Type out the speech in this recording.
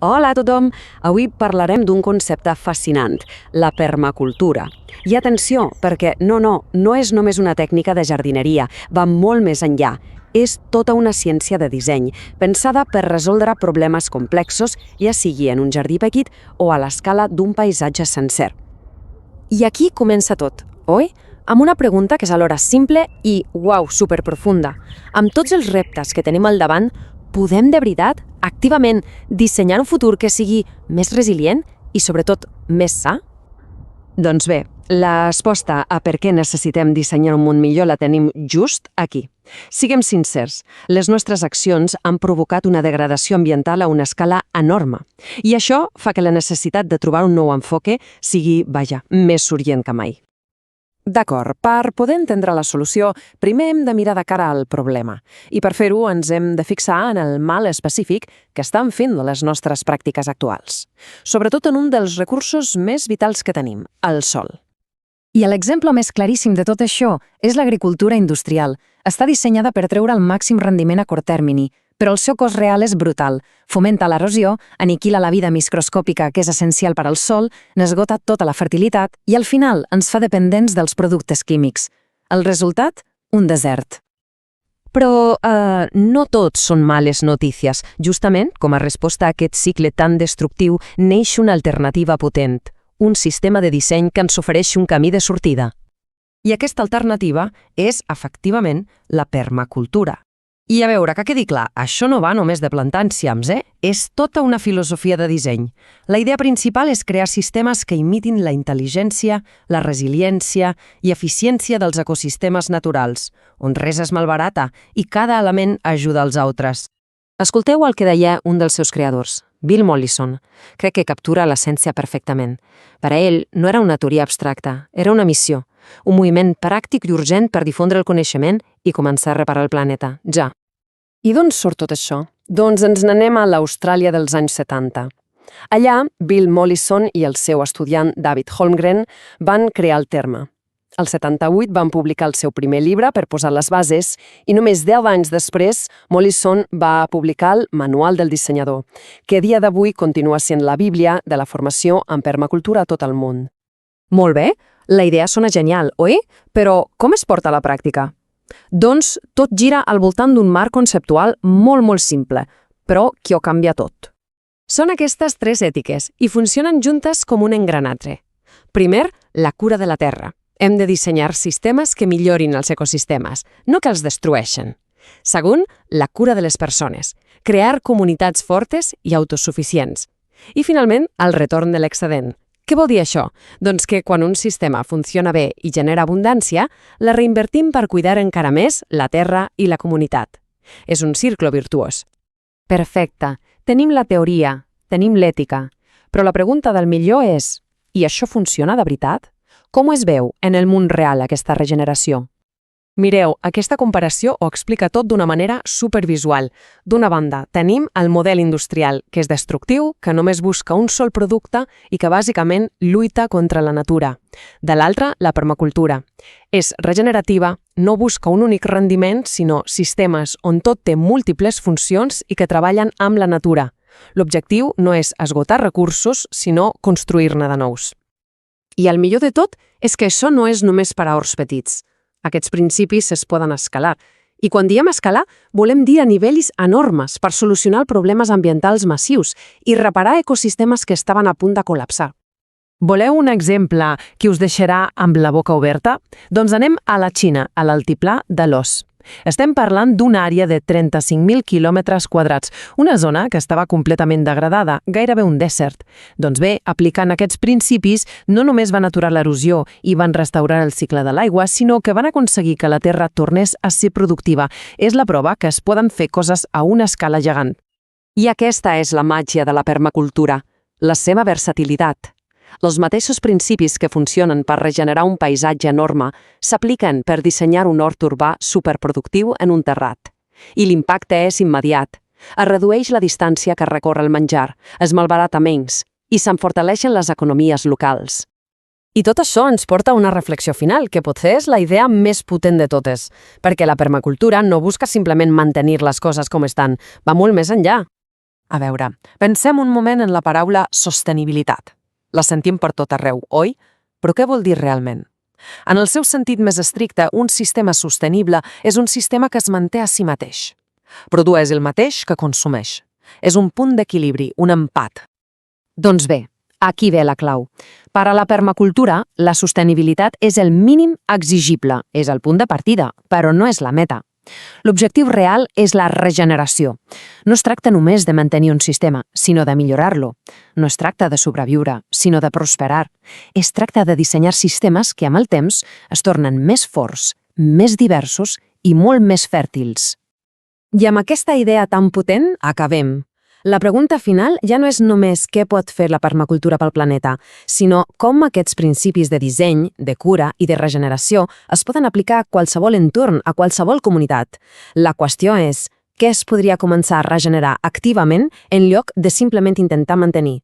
Hola a tothom! Avui parlarem d'un concepte fascinant, la permacultura. I atenció, perquè no és només una tècnica de jardineria, va molt més enllà. És tota una ciència de disseny, pensada per resoldre problemes complexos, ja sigui en un jardí petit o a l'escala d'un paisatge sencer. I aquí comença tot, oi? Amb una pregunta que és alhora simple i, superprofunda. Amb tots els reptes que tenim al davant, podem de veritat, activament, dissenyar un futur que sigui més resilient i, sobretot, més sa? Doncs bé, la resposta a per què necessitem dissenyar un món millor la tenim just aquí. Siguem sincers, les nostres accions han provocat una degradació ambiental a una escala enorme. I això fa que la necessitat de trobar un nou enfoque sigui, més urgent que mai. D'acord, per poder entendre la solució, primer hem de mirar de cara al problema. I per fer-ho ens hem de fixar en el mal específic que estan fent les nostres pràctiques actuals. Sobretot en un dels recursos més vitals que tenim, el sol. I l'exemple més claríssim de tot això és l'agricultura industrial. Està dissenyada per treure el màxim rendiment a curt termini, però el seu cost real és brutal. Fomenta l'erosió, aniquila la vida microscòpica que és essencial per al sòl, n'esgota tota la fertilitat i al final ens fa dependents dels productes químics. El resultat? Un desert. Però no tot són males notícies. Justament, com a resposta a aquest cicle tan destructiu, neix una alternativa potent, un sistema de disseny que ens ofereix un camí de sortida. I aquesta alternativa és, efectivament, la permacultura. I a veure, que quedi clar, això no va només de plantar enciams, És tota una filosofia de disseny. La idea principal és crear sistemes que imitin la intel·ligència, la resiliència i eficiència dels ecosistemes naturals, on res es malbarata i cada element ajuda als altres. Escolteu el que deia un dels seus creadors, Bill Mollison. Crec que captura l'essència perfectament. Per a ell no era una teoria abstracta, era una missió, un moviment pràctic i urgent per difondre el coneixement i començar a reparar el planeta, ja. I d'on surt tot això? Doncs ens n'anem a l'Austràlia dels anys 70. Allà, Bill Mollison i el seu estudiant David Holmgren van crear el terme. El 78 van publicar el seu primer llibre per posar les bases i només 10 anys després Mollison va publicar el Manual del dissenyador, que a dia d'avui continua sent la bíblia de la formació en permacultura a tot el món. Molt bé, la idea sona genial, oi? Però com es porta a la pràctica? Doncs tot gira al voltant d'un marc conceptual molt simple, però que ho canvia tot. Són aquestes 3 ètiques i funcionen juntes com un engranatge. Primer, la cura de la terra. Hem de dissenyar sistemes que millorin els ecosistemes, no que els destrueixen. Segon, la cura de les persones. Crear comunitats fortes i autosuficients. I finalment, el retorn de l'excedent. Què vol dir això? Doncs que quan un sistema funciona bé i genera abundància, la reinvertim per cuidar encara més la terra i la comunitat. És un cicle virtuós. Perfecte. Tenim la teoria, tenim l'ètica. Però la pregunta del millor és, i això funciona de veritat? Com es veu en el món real aquesta regeneració? Mireu, aquesta comparació ho explica tot d'una manera supervisual. D'una banda, tenim el model industrial, que és destructiu, que només busca un sol producte i que bàsicament lluita contra la natura. De l'altra, la permacultura. És regenerativa, no busca un únic rendiment, sinó sistemes on tot té múltiples funcions i que treballen amb la natura. L'objectiu no és esgotar recursos, sinó construir-ne de nous. I el millor de tot és que això no és només per a horts petits. Aquests principis es poden escalar. I quan diem escalar, volem dir a nivells enormes per solucionar problemes ambientals massius i reparar ecosistemes que estaven a punt de col·lapsar. Voleu un exemple que us deixarà amb la boca oberta? Doncs anem a la Xina, a l'altiplà de Laos. Estem parlant d'una àrea de 35.000 quilòmetres quadrats, una zona que estava completament degradada, gairebé un dèsert. Doncs bé, aplicant aquests principis, no només van aturar l'erosió i van restaurar el cicle de l'aigua, sinó que van aconseguir que la terra tornés a ser productiva. És la prova que es poden fer coses a una escala gegant. I aquesta és la màgia de la permacultura, la seva versatilitat. Els mateixos principis que funcionen per regenerar un paisatge enorme s'apliquen per dissenyar un hort urbà superproductiu en un terrat. I l'impacte és immediat. Es redueix la distància que recorre el menjar, es malbarata menys i s'enfortaleixen les economies locals. I tot això ens porta a una reflexió final, que potser és la idea més potent de totes, perquè la permacultura no busca simplement mantenir les coses com estan, va molt més enllà. A veure, pensem un moment en la paraula sostenibilitat. La sentim per tot arreu, oi? Però què vol dir realment? En el seu sentit més estricte, un sistema sostenible és un sistema que es manté a si mateix. Produeix el mateix que consumeix. És un punt d'equilibri, un empat. Doncs bé, aquí ve la clau. Per a la permacultura, la sostenibilitat és el mínim exigible, és el punt de partida, però no és la meta. L'objectiu real és la regeneració. No es tracta només de mantenir un sistema, sinó de millorar-lo. No es tracta de sobreviure, sinó de prosperar. Es tracta de dissenyar sistemes que amb el temps es tornen més forts, més diversos i molt més fèrtils. I amb aquesta idea tan potent, acabem. La pregunta final ja no és només què pot fer la permacultura pel planeta, sinó com aquests principis de disseny, de cura i de regeneració es poden aplicar a qualsevol entorn, a qualsevol comunitat. La qüestió és què es podria començar a regenerar activament en lloc de simplement intentar mantenir.